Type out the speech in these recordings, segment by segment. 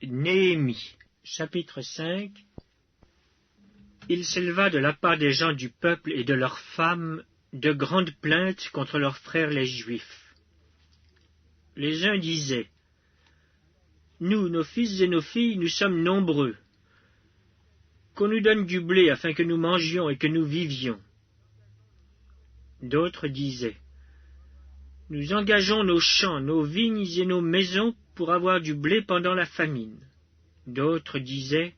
Néhémie, chapitre 5. Il s'éleva de la part des gens du peuple et de leurs femmes de grandes plaintes contre leurs frères les Juifs. Les uns disaient: Nous, nos fils et nos filles, nous sommes nombreux. Qu'on nous donne du blé afin que nous mangions et que nous vivions. D'autres disaient: Nous engageons nos champs, nos vignes et nos maisons pour avoir du blé pendant la famine. D'autres disaient: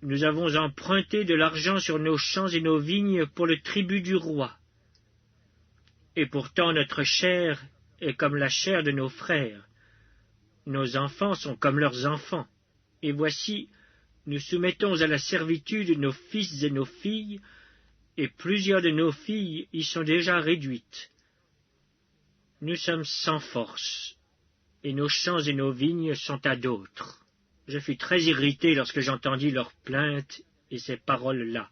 Nous avons emprunté de l'argent sur nos champs et nos vignes pour le tribut du roi. Et pourtant notre chair est comme la chair de nos frères. Nos enfants sont comme leurs enfants. Et voici, nous soumettons à la servitude nos fils et nos filles, et plusieurs de nos filles y sont déjà réduites. Nous sommes sans force, et nos champs et nos vignes sont à d'autres. Je fus très irrité lorsque j'entendis leurs plaintes et ces paroles-là.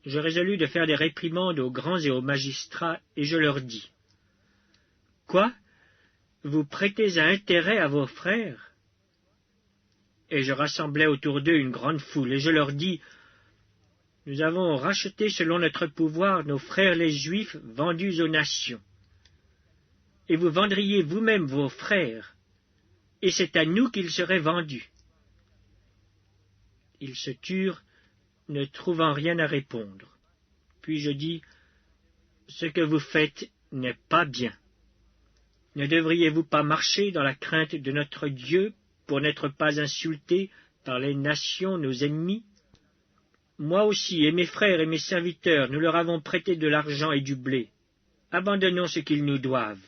Je résolus de faire des réprimandes aux grands et aux magistrats, et je leur dis: Quoi? Vous prêtez un intérêt à vos frères? Et je rassemblai autour d'eux une grande foule, et je leur dis: Nous avons racheté selon notre pouvoir nos frères les Juifs vendus aux nations. Et vous vendriez vous-même vos frères, et c'est à nous qu'ils seraient vendus. Ils se turent, ne trouvant rien à répondre. Puis je dis: Ce que vous faites n'est pas bien. Ne devriez-vous pas marcher dans la crainte de notre Dieu pour n'être pas insultés par les nations, nos ennemis? Moi aussi, et mes frères et mes serviteurs, nous leur avons prêté de l'argent et du blé. Abandonnons ce qu'ils nous doivent.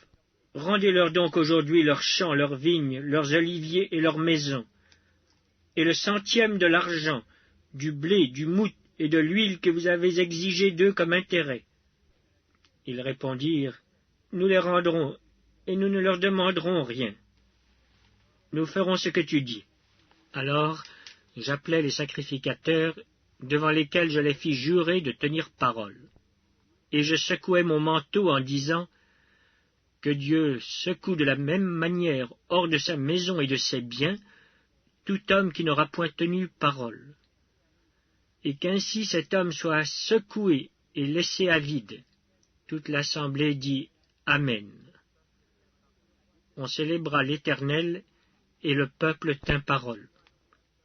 Rendez-leur donc aujourd'hui leurs champs, leurs vignes, leurs oliviers et leurs maisons. Et le centième de l'argent, du blé, du moût et de l'huile que vous avez exigé d'eux comme intérêt. Ils répondirent: Nous les rendrons, et nous ne leur demanderons rien. Nous ferons ce que tu dis. Alors j'appelai les sacrificateurs, devant lesquels je les fis jurer de tenir parole. Et je secouai mon manteau en disant: Que Dieu secoue de la même manière hors de sa maison et de ses biens tout homme qui n'aura point tenu parole. Et qu'ainsi cet homme soit secoué et laissé à vide. Toute l'assemblée dit Amen. On célébra l'Éternel, et le peuple tint parole.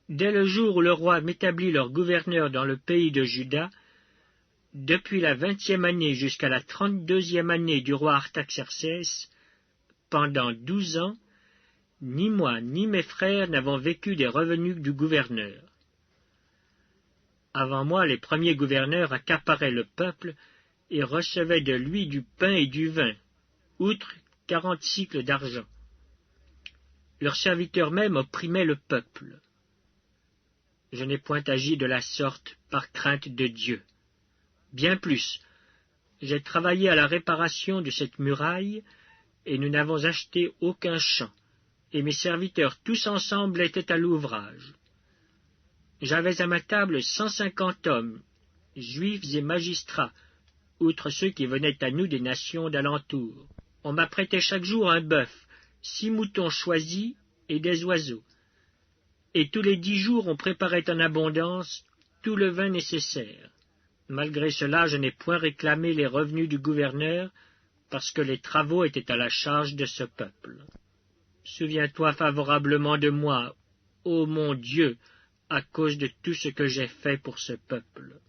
Dès le jour où le roi m'établit leur gouverneur dans le pays de Juda, depuis la 20e année jusqu'à la 32e année du roi Artaxercès, pendant 12 ans, ni moi ni mes frères n'avons vécu des revenus du gouverneur. Avant moi, les premiers gouverneurs accaparaient le peuple et recevaient de lui du pain et du vin, outre 40 cycles d'argent. Leurs serviteurs même opprimaient le peuple. Je n'ai point agi de la sorte par crainte de Dieu. Bien plus, j'ai travaillé à la réparation de cette muraille, et nous n'avons acheté aucun champ, et mes serviteurs tous ensemble étaient à l'ouvrage. J'avais à ma table 150 hommes, juifs et magistrats, outre ceux qui venaient à nous des nations d'alentour. On m'apprêtait chaque jour un bœuf, 6 moutons choisis et des oiseaux. Et tous les 10 jours on préparait en abondance tout le vin nécessaire. Malgré cela, je n'ai point réclamé les revenus du gouverneur, parce que les travaux étaient à la charge de ce peuple. Souviens-toi favorablement de moi, ô mon Dieu, à cause de tout ce que j'ai fait pour ce peuple.